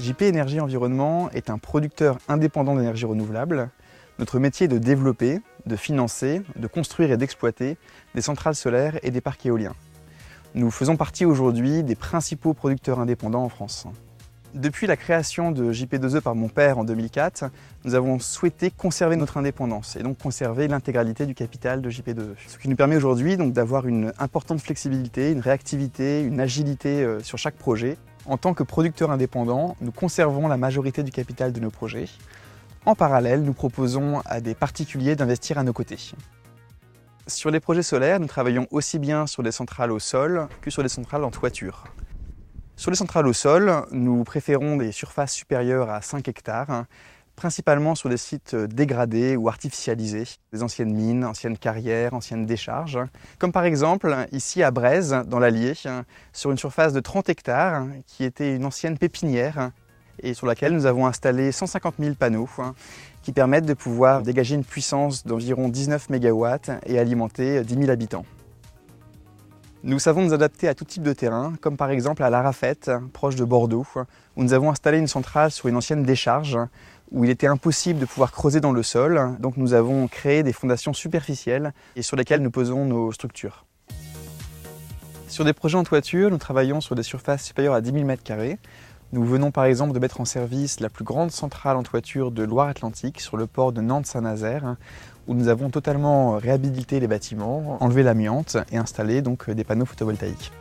JP Énergie Environnement est un producteur indépendant d'énergie renouvelable. Notre métier est de développer, de financer, de construire et d'exploiter des centrales solaires et des parcs éoliens. Nous faisons partie aujourd'hui des principaux producteurs indépendants en France. Depuis la création de JP2E par mon père en 2004, nous avons souhaité conserver notre indépendance et donc conserver l'intégralité du capital de JP2E. Ce qui nous permet aujourd'hui d'avoir une importante flexibilité, une réactivité, une agilité sur chaque projet. En tant que producteur indépendant, nous conservons la majorité du capital de nos projets. En parallèle, nous proposons à des particuliers d'investir à nos côtés. Sur les projets solaires, nous travaillons aussi bien sur des centrales au sol que sur des centrales en toiture. Sur les centrales au sol, nous préférons des surfaces supérieures à 5 hectares, principalement sur des sites dégradés ou artificialisés, des anciennes mines, anciennes carrières, anciennes décharges, comme par exemple ici à Braize, dans l'Allier, sur une surface de 30 hectares qui était une ancienne pépinière et sur laquelle nous avons installé 150 000 panneaux qui permettent de pouvoir dégager une puissance d'environ 19 MW et alimenter 10 000 habitants. Nous savons nous adapter à tout type de terrain, comme par exemple à La Rafette, proche de Bordeaux, où nous avons installé une centrale sur une ancienne décharge, où il était impossible de pouvoir creuser dans le sol. Donc nous avons créé des fondations superficielles et sur lesquelles nous posons nos structures. Sur des projets en toiture, nous travaillons sur des surfaces supérieures à 10 000 m². Nous venons par exemple de mettre en service la plus grande centrale en toiture de Loire-Atlantique sur le port de Nantes-Saint-Nazaire, où nous avons totalement réhabilité les bâtiments, enlevé l'amiante et installé donc des panneaux photovoltaïques.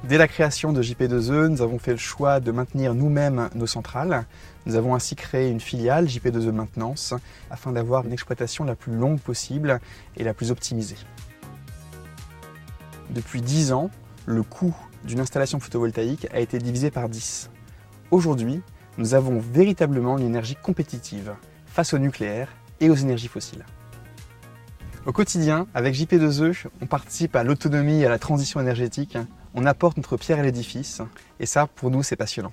Dès la création de JP2E, nous avons fait le choix de maintenir nous-mêmes nos centrales. Nous avons ainsi créé une filiale JP2E Maintenance afin d'avoir une exploitation la plus longue possible et la plus optimisée. Depuis 10 ans, le coût d'une installation photovoltaïque a été divisé par 10. Aujourd'hui, nous avons véritablement une énergie compétitive face au nucléaire et aux énergies fossiles. Au quotidien, avec JP2E, on participe à l'autonomie et à la transition énergétique, on apporte notre pierre à l'édifice et ça, pour nous, c'est passionnant.